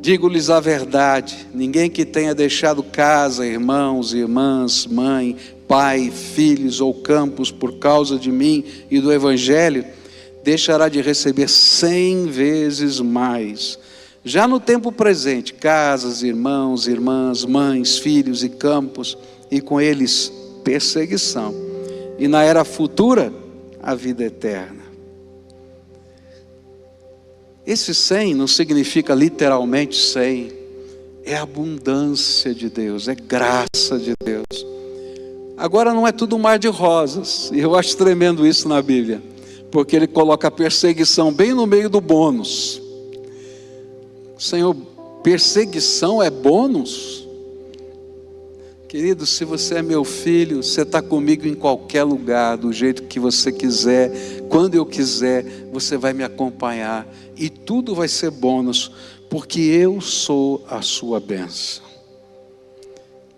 Digo-lhes a verdade: ninguém que tenha deixado casa, irmãos, irmãs, mãe, pai, filhos ou campos por causa de mim e do Evangelho, deixará de receber 100 vezes mais. Já no tempo presente, casas, irmãos, irmãs, mães, filhos e campos, e com eles perseguição. E na era futura, a vida eterna. Esse 100 não significa literalmente 100. É abundância de Deus, é graça de Deus. Agora não é tudo um mar de rosas. E eu acho tremendo isso na Bíblia. Porque ele coloca a perseguição bem no meio do bônus. Senhor, perseguição é bônus? Querido, se você é meu filho, você está comigo em qualquer lugar, do jeito que você quiser, quando eu quiser, você vai me acompanhar. E tudo vai ser bônus, porque eu sou a sua bênção.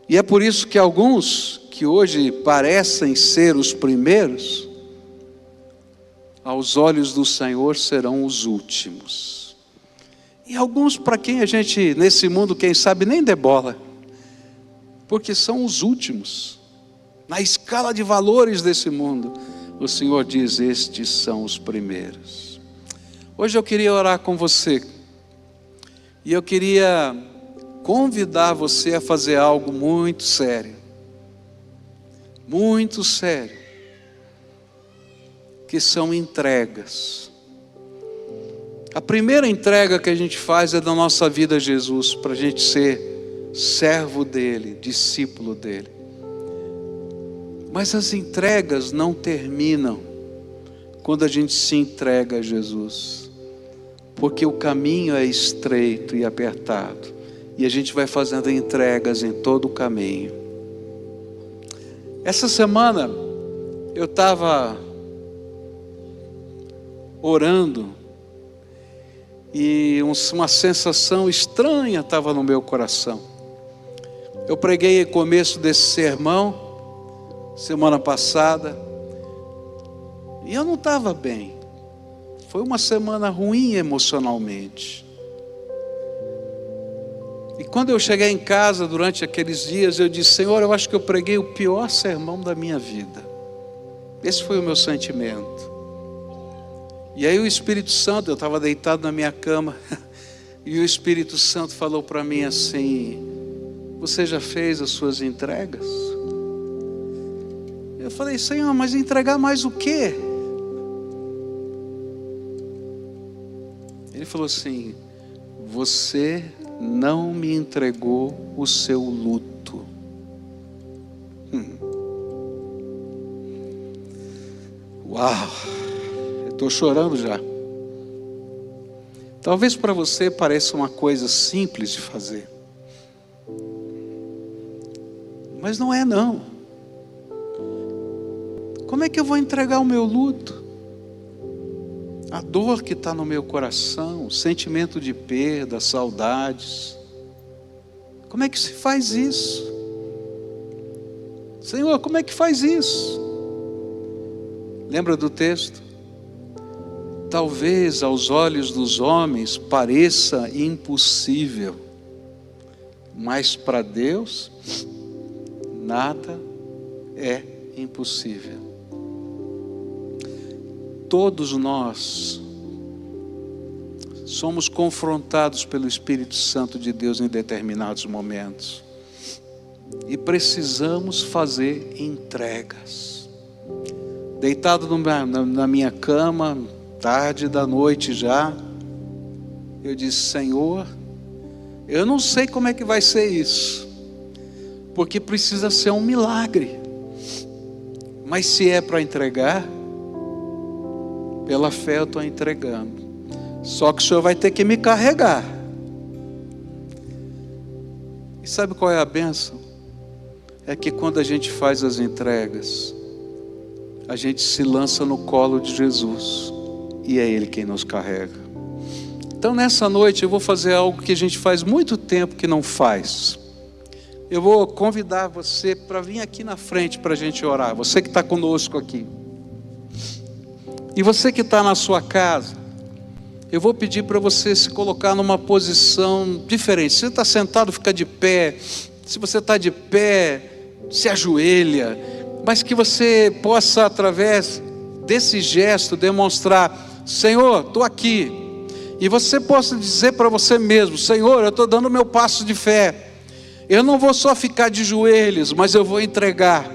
E é por isso que alguns que hoje parecem ser os primeiros, aos olhos do Senhor serão os últimos. E alguns para quem a gente, nesse mundo, quem sabe, nem dê bola, porque são os últimos. Na escala de valores desse mundo, o Senhor diz: estes são os primeiros. Hoje eu queria orar com você, e eu queria convidar você a fazer algo muito sério, que são entregas. A primeira entrega que a gente faz é da nossa vida a Jesus, para a gente ser servo dele, discípulo dele. Mas as entregas não terminam quando a gente se entrega a Jesus, porque o caminho é estreito e apertado, e a gente vai fazendo entregas em todo o caminho. Essa semana eu estava orando, e uma sensação estranha estava no meu coração. Eu preguei no começo desse sermão, semana passada, e eu não estava bem. Foi uma semana ruim emocionalmente. E quando eu cheguei em casa durante aqueles dias, eu disse: Senhor, eu acho que eu preguei o pior sermão da minha vida. Esse foi o meu sentimento. E aí o Espírito Santo, eu estava deitado na minha cama, e o Espírito Santo falou para mim assim: você já fez as suas entregas? Eu falei: Senhor, mas entregar mais o quê? Ele falou assim: você não me entregou o seu luto. Uau! Estou chorando já. Talvez para você pareça uma coisa simples de fazer, Mas não é não. Como é que eu vou entregar o meu luto? A dor que está no meu coração, o sentimento de perda, saudades. Como é que se faz isso? Senhor, como é que faz isso? Lembra do texto? Talvez aos olhos dos homens pareça impossível, mas para Deus nada é impossível. Todos nós somos confrontados pelo Espírito Santo de Deus em determinados momentos e precisamos fazer entregas. Deitado na minha cama, tarde da noite já, eu disse: Senhor, eu não sei como é que vai ser isso, porque precisa ser um milagre, mas se é para entregar, pela fé eu estou entregando. Só que o Senhor vai ter que me carregar. E sabe qual é a bênção? É que quando a gente faz as entregas, a gente se lança no colo de Jesus, e é Ele quem nos carrega. Então nessa noite eu vou fazer algo que a gente faz muito tempo que não faz. Eu vou convidar você para vir aqui na frente para a gente orar. Você que está conosco aqui. E você que está na sua casa, eu vou pedir para você se colocar numa posição diferente. Se você está sentado, fica de pé. Se você está de pé, se ajoelha. Mas que você possa, através desse gesto, demonstrar: Senhor, estou aqui. E você possa dizer para você mesmo: Senhor, eu estou dando o meu passo de fé. Eu não vou só ficar de joelhos, mas eu vou entregar,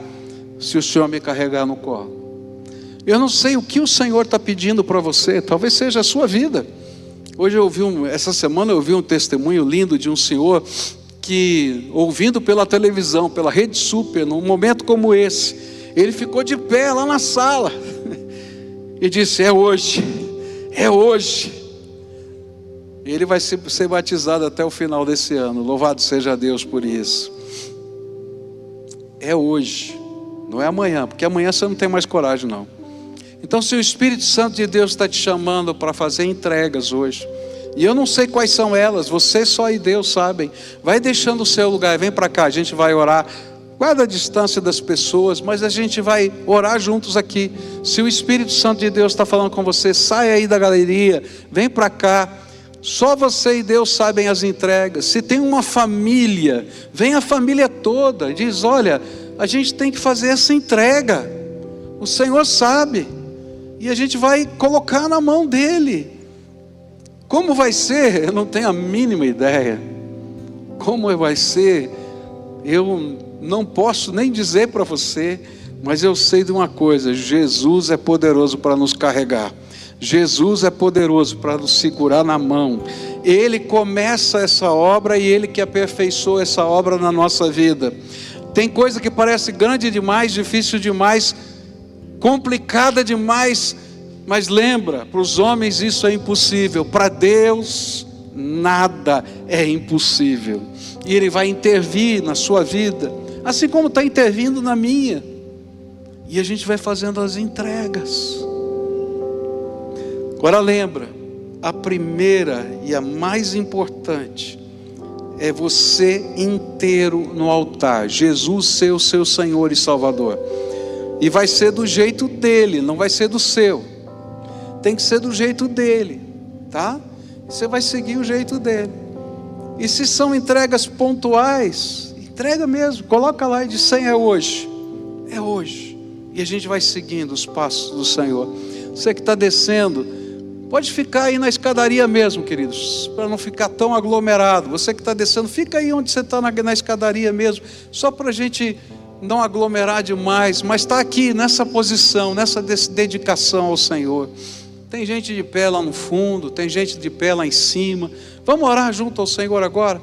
se o Senhor me carregar no colo. Eu não sei o que o Senhor está pedindo para você, talvez seja a sua vida. Hoje essa semana eu ouvi um testemunho lindo de um senhor que, ouvindo pela televisão, pela Rede Super, num momento como esse, ele ficou de pé lá na sala e disse: é hoje, é hoje. Ele vai ser batizado até o final desse ano, louvado seja Deus por isso. É hoje, não é amanhã, porque amanhã você não tem mais coragem não. Então, se o Espírito Santo de Deus está te chamando para fazer entregas hoje, e eu não sei quais são elas, você só e Deus sabem, vai deixando o seu lugar, vem para cá, a gente vai orar. Guarda a distância das pessoas, mas a gente vai orar juntos aqui. Se o Espírito Santo de Deus está falando com você, sai aí da galeria, vem para cá. Só você e Deus sabem as entregas. Se tem uma família, vem a família toda e diz: olha, a gente tem que fazer essa entrega. O Senhor sabe. E a gente vai colocar na mão dEle. Como vai ser? Eu não tenho a mínima ideia. Como vai ser? Eu não posso nem dizer para você, mas eu sei de uma coisa: Jesus é poderoso para nos carregar. Jesus é poderoso para nos segurar na mão. Ele começa essa obra e Ele que aperfeiçoa essa obra na nossa vida. Tem coisa que parece grande demais, difícil demais, complicada demais, mas lembra, para os homens isso é impossível, para Deus nada é impossível, e Ele vai intervir na sua vida, assim como está intervindo na minha, e a gente vai fazendo as entregas. Agora lembra, a primeira e a mais importante é você inteiro no altar, Jesus ser o seu Senhor e Salvador. E vai ser do jeito dele, não vai ser do seu. Tem que ser do jeito dele, tá? Você vai seguir o jeito dele. E se são entregas pontuais, entrega mesmo, coloca lá e diz: Senhor, é hoje. É hoje. E a gente vai seguindo os passos do Senhor. Você que está descendo, pode ficar aí na escadaria mesmo, queridos, para não ficar tão aglomerado. Você que está descendo, fica aí onde você está na escadaria mesmo, só para a gente não aglomerar demais, mas está aqui nessa posição, nessa dedicação ao Senhor. Tem gente de pé lá no fundo, tem gente de pé lá em cima. Vamos orar junto ao Senhor agora?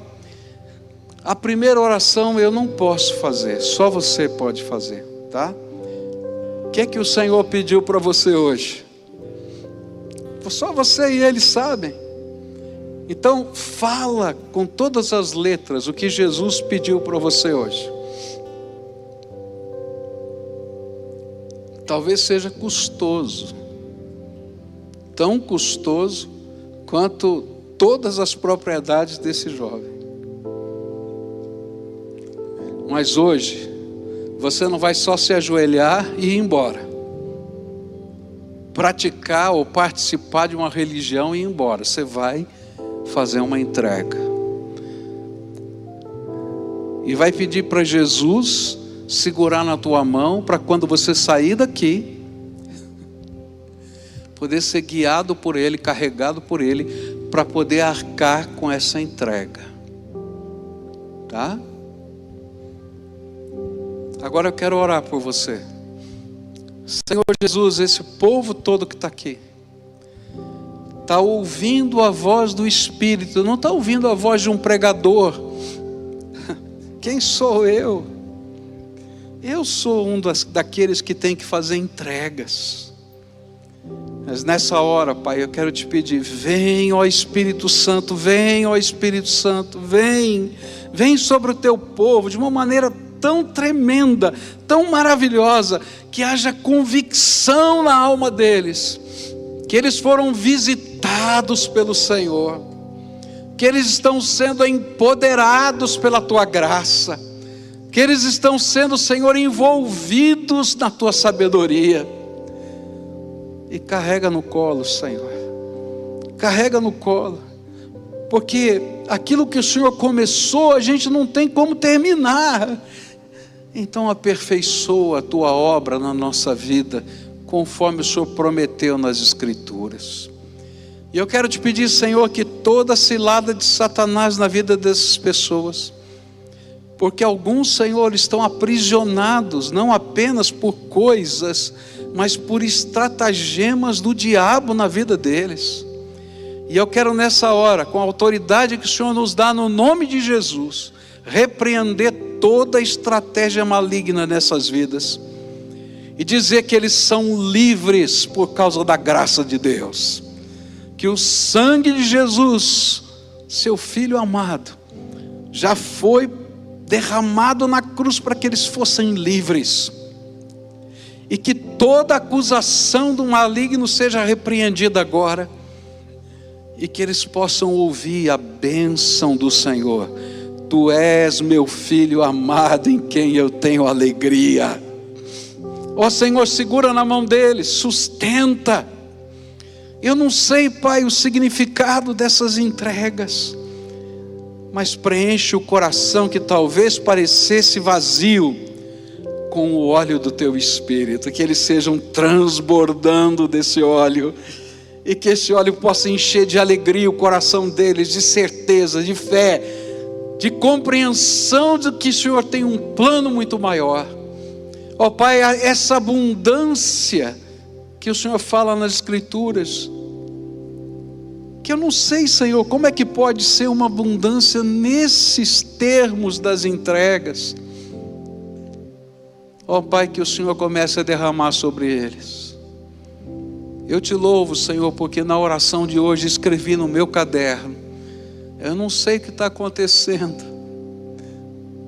A primeira oração eu não posso fazer, só você pode fazer, tá? O que é que o Senhor pediu para você hoje? Só você e Ele sabem. Então fala com todas as letras o que Jesus pediu para você hoje. talvez seja custoso, tão custoso quanto todas as propriedades desse jovem. Mas hoje, você não vai só se ajoelhar e ir embora, praticar ou participar de uma religião e ir embora. Você vai fazer uma entrega. E vai pedir para Jesus segurar na tua mão, para quando você sair daqui, poder ser guiado por Ele, carregado por Ele, para poder arcar com essa entrega. Tá? Agora eu quero orar por você. Senhor Jesus, esse povo todo que está aqui está ouvindo a voz do Espírito, não está ouvindo a voz de um pregador. Quem sou eu? Eu sou daqueles que tem que fazer entregas. Mas nessa hora, Pai, eu quero te pedir: vem, ó Espírito Santo, vem, ó Espírito Santo, vem sobre o teu povo de uma maneira tão tremenda, tão maravilhosa, que haja convicção na alma deles, que eles foram visitados pelo Senhor, que eles estão sendo empoderados pela tua graça, que eles estão sendo, Senhor, envolvidos na tua sabedoria. E carrega no colo, Senhor, carrega no colo, porque aquilo que o Senhor começou, a gente não tem como terminar. Então aperfeiçoa a tua obra na nossa vida, conforme o Senhor prometeu nas Escrituras. E eu quero te pedir, Senhor, que toda cilada de Satanás na vida dessas pessoas, porque alguns, Senhor, estão aprisionados, não apenas por coisas, mas por estratagemas do diabo na vida deles. E eu quero nessa hora, com a autoridade que o Senhor nos dá no nome de Jesus, repreender toda estratégia maligna nessas vidas e dizer que eles são livres por causa da graça de Deus, que o sangue de Jesus, seu Filho amado, já foi derramado na cruz para que eles fossem livres, e que toda acusação do maligno seja repreendida agora, e que eles possam ouvir a bênção do Senhor: tu és meu Filho amado, em quem eu tenho alegria. Ó Senhor, segura na mão deles, sustenta. Eu não sei, Pai, o significado dessas entregas, mas preenche o coração que talvez parecesse vazio com o óleo do teu Espírito, que eles sejam transbordando desse óleo, e que esse óleo possa encher de alegria o coração deles, de certeza, de fé, de compreensão de que o Senhor tem um plano muito maior. Ó Pai, essa abundância que o Senhor fala nas Escrituras, que eu não sei, Senhor, como é que pode ser uma abundância nesses termos das entregas. Ó Pai, que o Senhor comece a derramar sobre eles. Eu te louvo, Senhor, porque na oração de hoje escrevi no meu caderno: eu não sei o que está acontecendo,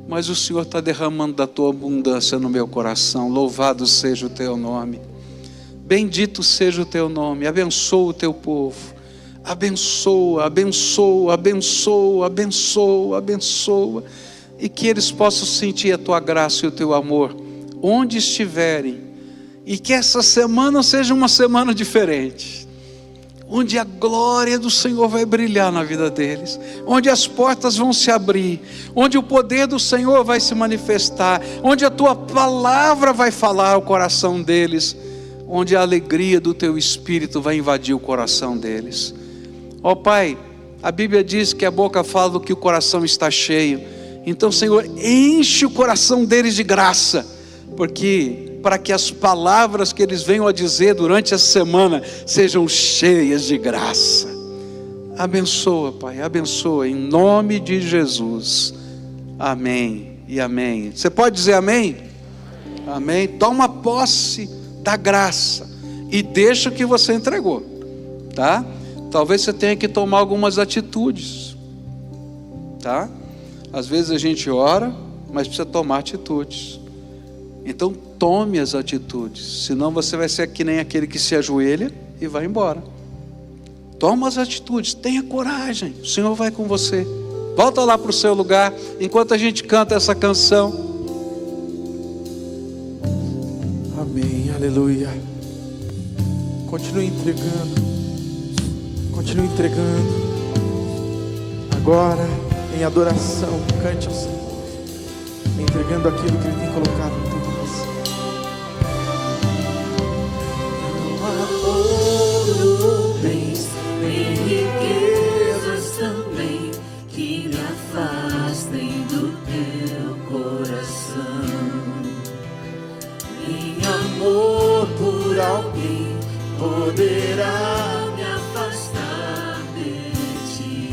mas o Senhor está derramando da tua abundância no meu coração. Louvado seja o teu nome, bendito seja o teu nome. Abençoa o teu povo, abençoa, abençoa, abençoa, abençoa, abençoa, e que eles possam sentir a tua graça e o teu amor onde estiverem, e que essa semana seja uma semana diferente, onde a glória do Senhor vai brilhar na vida deles, onde as portas vão se abrir, onde o poder do Senhor vai se manifestar, onde a tua palavra vai falar ao coração deles, onde a alegria do teu Espírito vai invadir o coração deles. Ó Pai, a Bíblia diz que a boca fala do que o coração está cheio. Então, Senhor, enche o coração deles de graça, porque para que as palavras que eles venham a dizer durante essa semana sejam cheias de graça. Abençoa, Pai, abençoa, em nome de Jesus. Amém e amém. Você pode dizer amém? Amém. Toma posse da graça e deixa o que você entregou, tá? Talvez você tenha que tomar algumas atitudes, tá? Às vezes a gente ora, mas precisa tomar atitudes. Então tome as atitudes, senão você vai ser que nem aquele que se ajoelha e vai embora. Toma as atitudes, tenha coragem, o Senhor vai com você. Volta lá para o seu lugar, enquanto a gente canta essa canção. Amém, aleluia. Continue entregando. Continue entregando. Agora, em adoração, cante ao Senhor, entregando aquilo que Ele tem colocado em tua vida. Amor, bens, nem riquezas também, que me afastem do teu coração. Nem amor por alguém poderá me afastar de ti.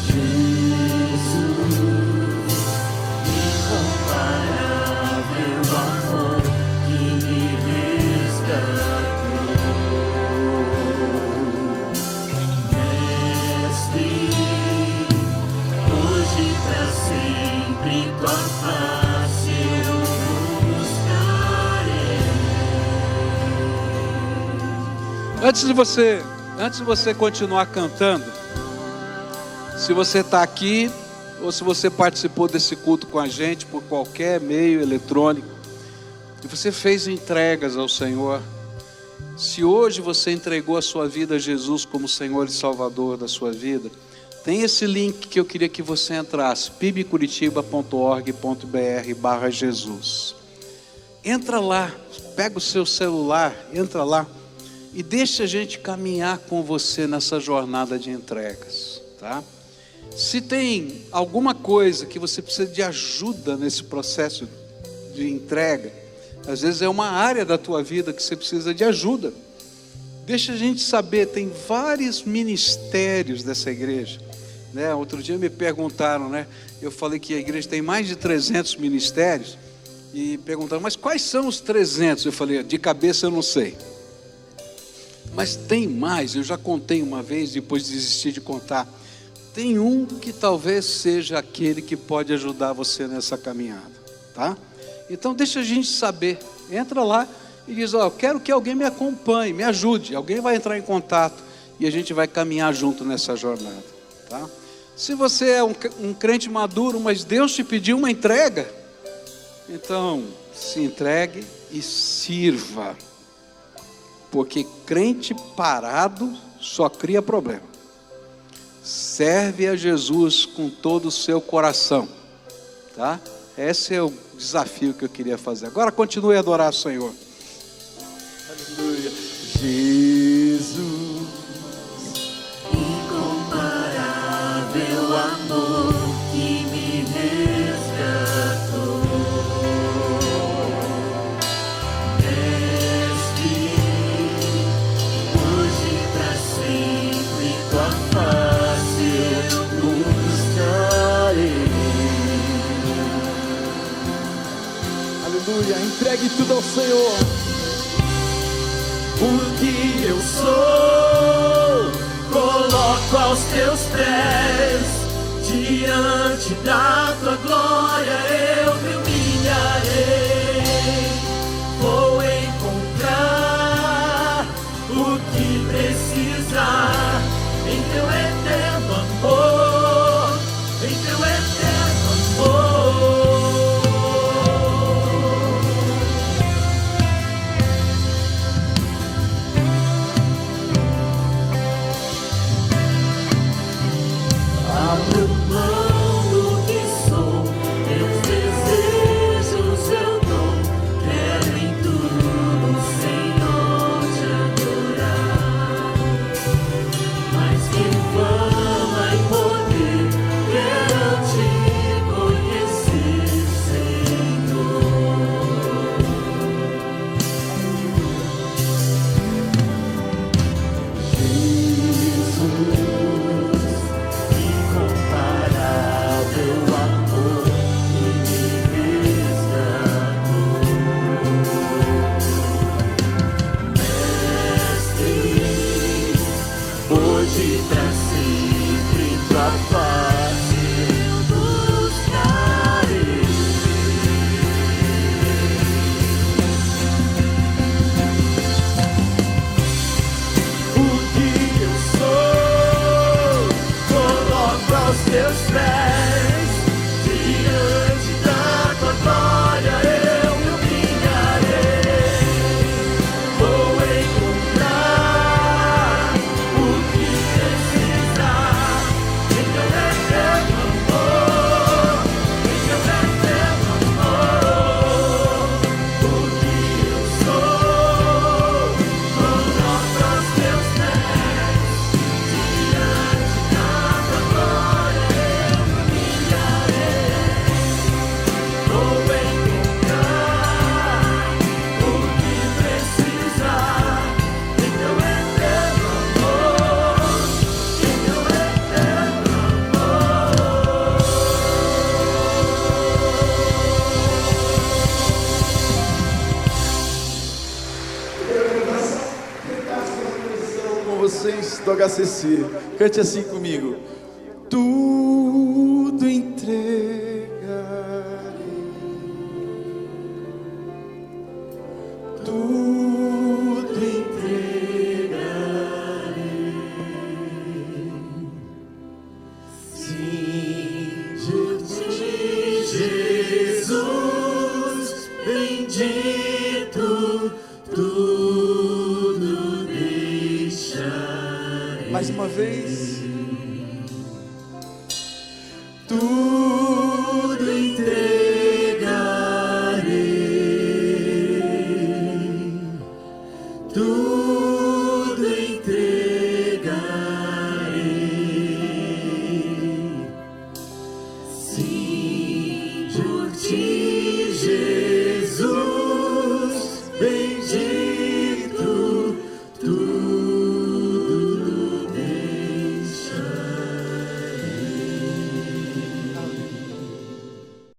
Jesus, incomparável amor que me resgatou. Mestre, hoje pra sempre tua face eu buscarei. Antes de você continuar cantando, se você está aqui, ou se você participou desse culto com a gente por qualquer meio eletrônico, e você fez entregas ao Senhor, se hoje você entregou a sua vida a Jesus como Senhor e Salvador da sua vida, tem esse link que eu queria que você entrasse, pibcuritiba.org.br/Jesus. Entra lá, pega o seu celular, entra lá e deixa a gente caminhar com você nessa jornada de entregas, tá? Se tem alguma coisa que você precisa de ajuda nesse processo de entrega, às vezes é uma área da tua vida que você precisa de ajuda, deixa a gente saber. Tem vários ministérios dessa igreja, né? Outro dia me perguntaram, né? Eu falei que a igreja tem mais de 300 ministérios, e perguntaram, mas quais são os 300? Eu falei, de cabeça eu não sei, mas tem mais. Eu já contei uma vez, depois desisti de contar. Tem um que talvez seja aquele que pode ajudar você nessa caminhada, tá? Então deixa a gente saber, entra lá e diz, eu quero que alguém me acompanhe, me ajude. Alguém vai entrar em contato e a gente vai caminhar junto nessa jornada, tá? Se você é um crente maduro, mas Deus te pediu uma entrega, então se entregue e sirva, porque crente parado só cria problema. Serve a Jesus com todo o seu coração, tá? Esse é o desafio que eu queria fazer. Agora continue a adorar o Senhor. Aleluia. Jesus, Incomparável amor que me resgatou. Mestre, hoje pra sempre tua face eu buscarei. aleluia. Entregue tudo ao Senhor. O que eu sou, coloco aos teus pés. Diante da tua glória eu me humilharei. Vou encontrar o que precisar em teu eterno amor, em teu eterno amor. Abro mão do que sou do HCC. Cante assim comigo. Tudo entregarei, tudo entregarei. Sim, Jesus bendito, tudo deixarei. mais uma vez. Tudo entregarei.